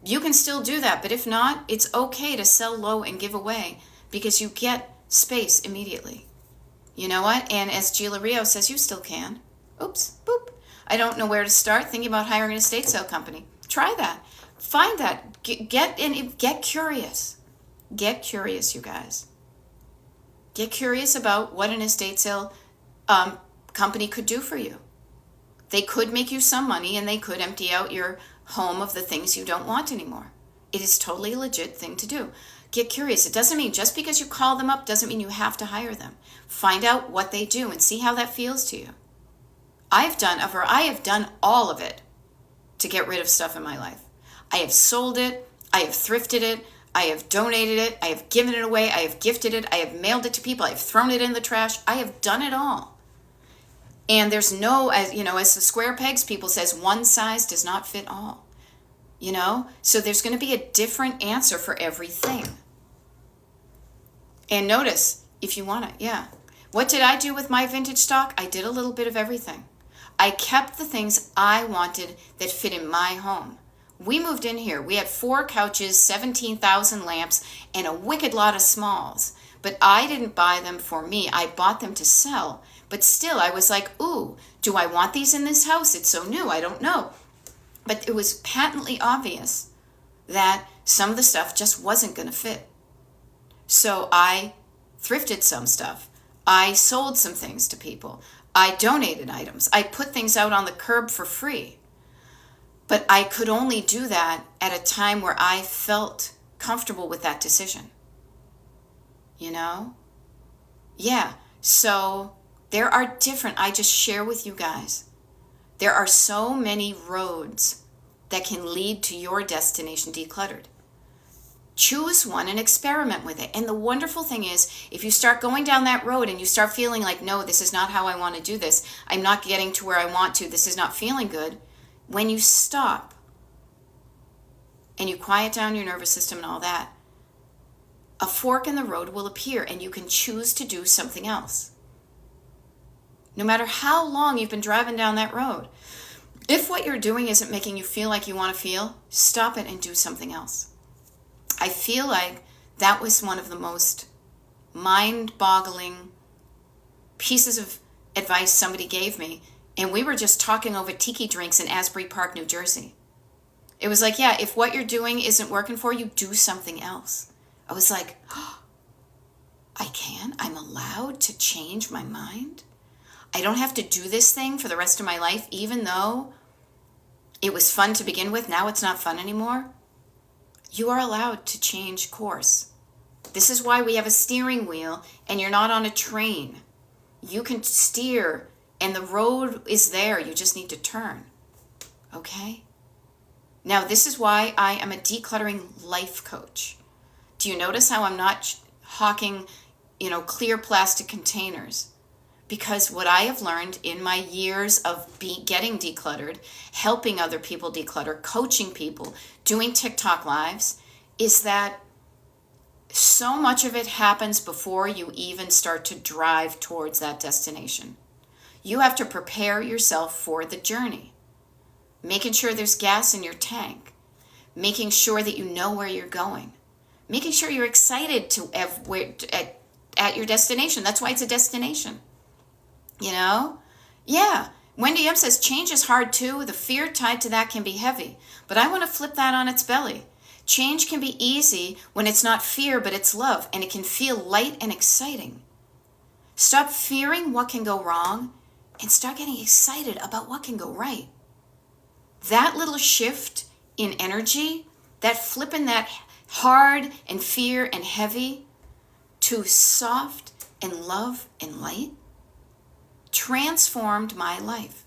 [SPEAKER 1] You can still do that, but if not, it's okay to sell low and give away because you get space immediately. You know what? And as Gila Rio says, you still can. Oops, boop. I don't know where to start thinking about hiring an estate sale company. Try that. Find that. Get curious. Get curious, you guys. Get curious about what an estate sale company could do for you. They could make you some money, and they could empty out your home of the things you don't want anymore. It is totally a legit thing to do. Get curious. It doesn't mean just because you call them up doesn't mean you have to hire them. Find out what they do and see how that feels to you. I have done all of it to get rid of stuff in my life. I have sold it. I have thrifted it. I have donated it. I have given it away. I have gifted it. I have mailed it to people. I have thrown it in the trash. I have done it all. And there's no, as the Square Pegs people says, one size does not fit all. So there's going to be a different answer for everything. And notice, if you want it, yeah. What did I do with my vintage stock? I did a little bit of everything. I kept the things I wanted that fit in my home. We moved in here. We had 4 couches, 17,000 lamps, and a wicked lot of smalls. But I didn't buy them for me. I bought them to sell. But still, I was like, ooh, do I want these in this house? It's so new. I don't know. But it was patently obvious that some of the stuff just wasn't going to fit. So I thrifted some stuff. I sold some things to people. I donated items. I put things out on the curb for free. But I could only do that at a time where I felt comfortable with that decision. Yeah. So there are I just share with you guys, there are so many roads that can lead to your destination decluttered. Choose one and experiment with it. And the wonderful thing is, if you start going down that road and you start feeling like, no, this is not how I want to do this. I'm not getting to where I want to. This is not feeling good. When you stop and you quiet down your nervous system and all that, a fork in the road will appear and you can choose to do something else. No matter how long you've been driving down that road, if what you're doing isn't making you feel like you want to feel, stop it and do something else. I feel like that was one of the most mind-boggling pieces of advice somebody gave me. And we were just talking over tiki drinks in Asbury Park, New Jersey. It was like, yeah, if what you're doing isn't working for you, do something else. I was like, oh, I can? I'm allowed to change my mind? I don't have to do this thing for the rest of my life, even though it was fun to begin with. Now it's not fun anymore. You are allowed to change course. This is why we have a steering wheel and you're not on a train. You can steer and the road is there. You just need to turn. Okay? Now, this is why I am a decluttering life coach. Do you notice how I'm not hawking, clear plastic containers? Because what I have learned in my years of getting decluttered, helping other people declutter, coaching people, doing TikTok lives, is that so much of it happens before you even start to drive towards that destination. You have to prepare yourself for the journey. Making sure there's gas in your tank. Making sure that you know where you're going. Making sure you're excited at your destination. That's why it's a destination. Yeah. Wendy M says change is hard too. The fear tied to that can be heavy. But I want to flip that on its belly. Change can be easy when it's not fear, but it's love. And it can feel light and exciting. Stop fearing what can go wrong and start getting excited about what can go right. That little shift in energy, that flipping that hard and fear and heavy to soft and love and light, transformed my life.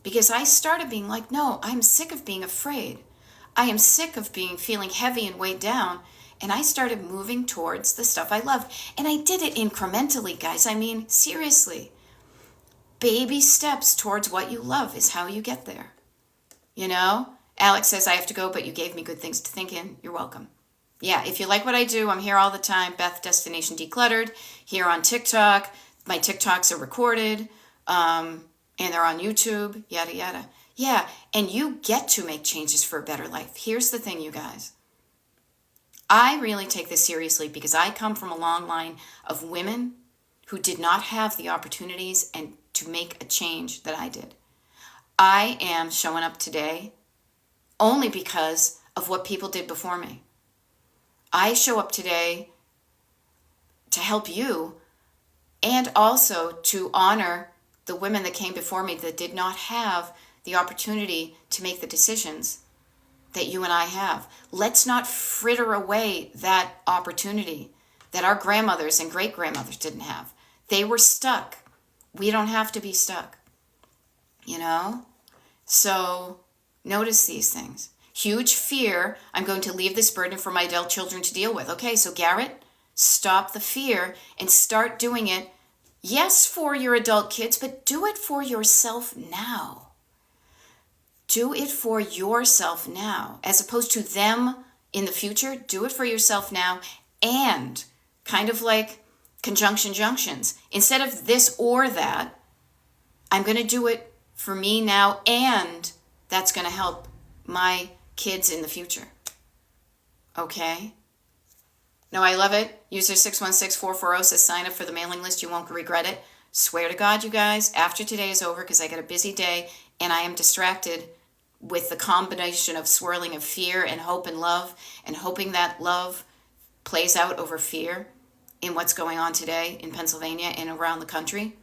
[SPEAKER 1] Because I started being like, no, I'm sick of being afraid. I am sick of feeling heavy and weighed down. And I started moving towards the stuff I love. And I did it incrementally, guys. I mean, seriously. Baby steps towards what you love is how you get there. Alex says, I have to go, but you gave me good things to think in. You're welcome. Yeah, if you like what I do, I'm here all the time. Beth Destination Decluttered, here on TikTok. My TikToks are recorded, and they're on YouTube, yada, yada. Yeah, and you get to make changes for a better life. Here's the thing, you guys. I really take this seriously because I come from a long line of women who did not have the opportunities and to make a change that I did. I am showing up today only because of what people did before me. I show up today to help you, and also to honor the women that came before me that did not have the opportunity to make the decisions that you and I have. Let's not fritter away that opportunity that our grandmothers and great-grandmothers didn't have. They were stuck. We don't have to be stuck, you know? So notice these things. Huge fear. I'm going to leave this burden for my adult children to deal with. Okay, so Garrett, stop the fear and start doing it. Yes, for your adult kids, but do it for yourself now. Do it for yourself now, as opposed to them in the future. Do it for yourself now, and kind of like conjunction junctions. Instead of this or that, I'm going to do it for me now, and that's going to help my kids in the future. Okay? No, I love it. User 616440 says sign up for the mailing list. You won't regret it. Swear to God, you guys, after today is over, because I got a busy day and I am distracted with the combination of swirling of fear and hope and love, and hoping that love plays out over fear in what's going on today in Pennsylvania and around the country.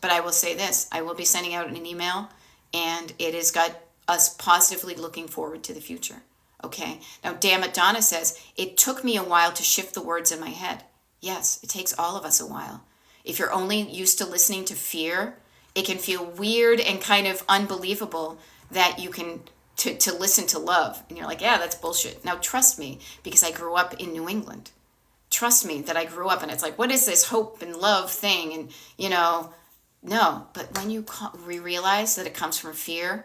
[SPEAKER 1] But I will say this, I will be sending out an email, and it has got us positively looking forward to the future. Okay. Now, damn it, Donna says, it took me a while to shift the words in my head. Yes, it takes all of us a while. If you're only used to listening to fear, it can feel weird and kind of unbelievable that you can to listen to love. And you're like, yeah, that's bullshit. Now, trust me, because I grew up in New England. Trust me that I grew up, and it's like, what is this hope and love thing? And, you know, no. But when you realize that it comes from fear,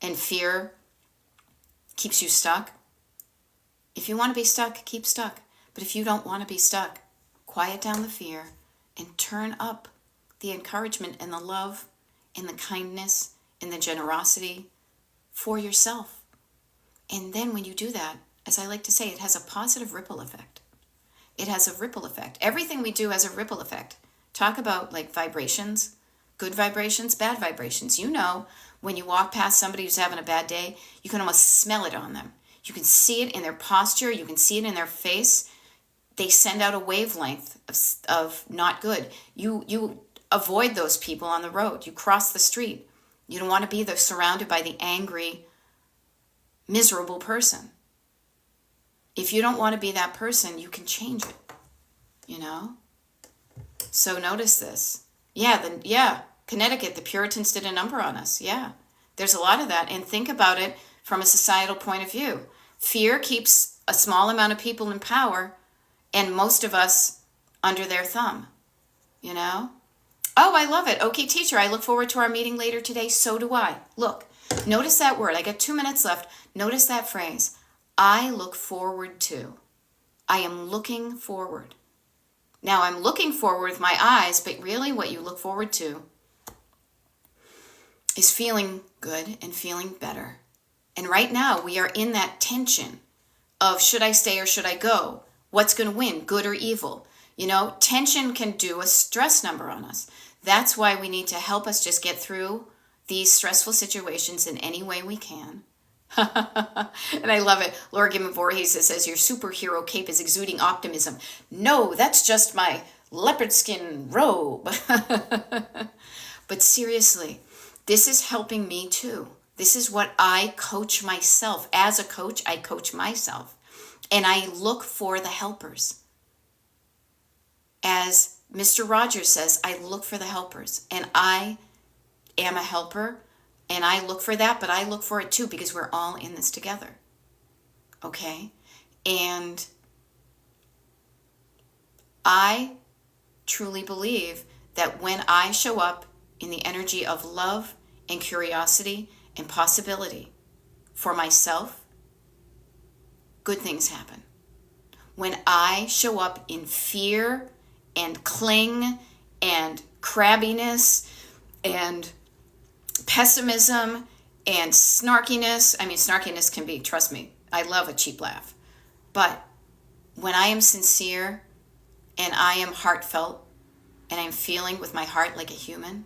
[SPEAKER 1] and fear keeps you stuck. If you want to be stuck, keep stuck. But if you don't want to be stuck, quiet down the fear and turn up the encouragement and the love and the kindness and the generosity for yourself. And then when you do that, as I like to say, it has a positive ripple effect. It has a ripple effect. Everything we do has a ripple effect. Talk about like vibrations, good vibrations, bad vibrations. You know, when you walk past somebody who's having a bad day, you can almost smell it on them. You can see it in their posture. You can see it in their face. They send out a wavelength of not good. You avoid those people on the road. You cross the street. You don't want to be surrounded by the angry, miserable person. If you don't want to be that person, you can change it, you know? So notice this. Yeah, Connecticut, the Puritans did a number on us. Yeah, there's a lot of that. And think about it from a societal point of view. Fear keeps a small amount of people in power and most of us under their thumb, you know? Oh, I love it. Okay, teacher, I look forward to our meeting later today. So do I. Look, notice that word. I got 2 minutes left. Notice that phrase. I look forward to. I am looking forward. Now, I'm looking forward with my eyes, but really what you look forward to is feeling good and feeling better. And right now, we are in that tension of should I stay or should I go? What's going to win, good or evil? You know, tension can do a stress number on us. That's why we need to help us just get through these stressful situations in any way we can. And I love it. Laura Gimmon Voorhees says, your superhero cape is exuding optimism. No, that's just my leopard skin robe. But seriously, this is helping me too. This is what I coach myself. As a coach, I coach myself. And I look for the helpers. As Mr. Rogers says, I look for the helpers. And I am a helper. And I look for that, but I look for it too because we're all in this together. Okay? And I truly believe that when I show up in the energy of love and curiosity and possibility for myself, good things happen. When I show up in fear and cling and crabbiness and pessimism and snarkiness, I mean, snarkiness can be, trust me, I love a cheap laugh. But when I am sincere and I am heartfelt and I'm feeling with my heart like a human,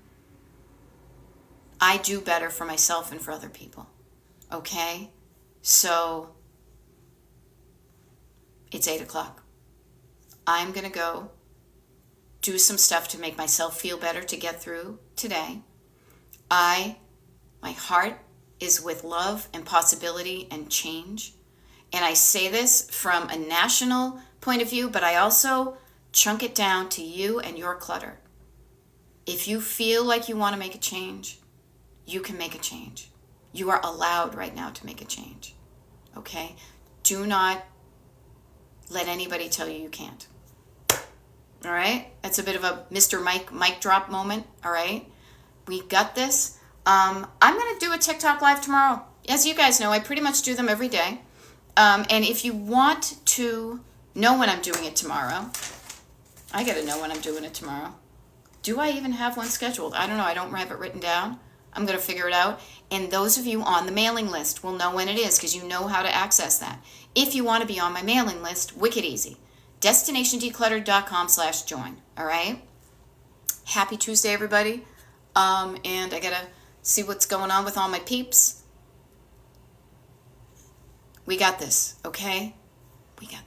[SPEAKER 1] I do better for myself and for other people. Okay? So it's 8 o'clock. I'm going to go do some stuff to make myself feel better to get through today. My heart is with love and possibility and change. And I say this from a national point of view, but I also chunk it down to you and your clutter. If you feel like you want to make a change, you can make a change. You are allowed right now to make a change. Okay? Do not let anybody tell you you can't. All right? That's a bit of a Mr. Mic drop moment. All right? We got this. I'm going to do a TikTok live tomorrow. As you guys know, I pretty much do them every day. And if you want to know when I'm doing it tomorrow, I got to know when I'm doing it tomorrow. Do I even have one scheduled? I don't know. I don't have it written down. I'm going to figure it out. And those of you on the mailing list will know when it is because you know how to access that. If you want to be on my mailing list, wicked easy. DestinationDecluttered.com/join. All right? Happy Tuesday, everybody. And I got to see what's going on with all my peeps. We got this, okay? We got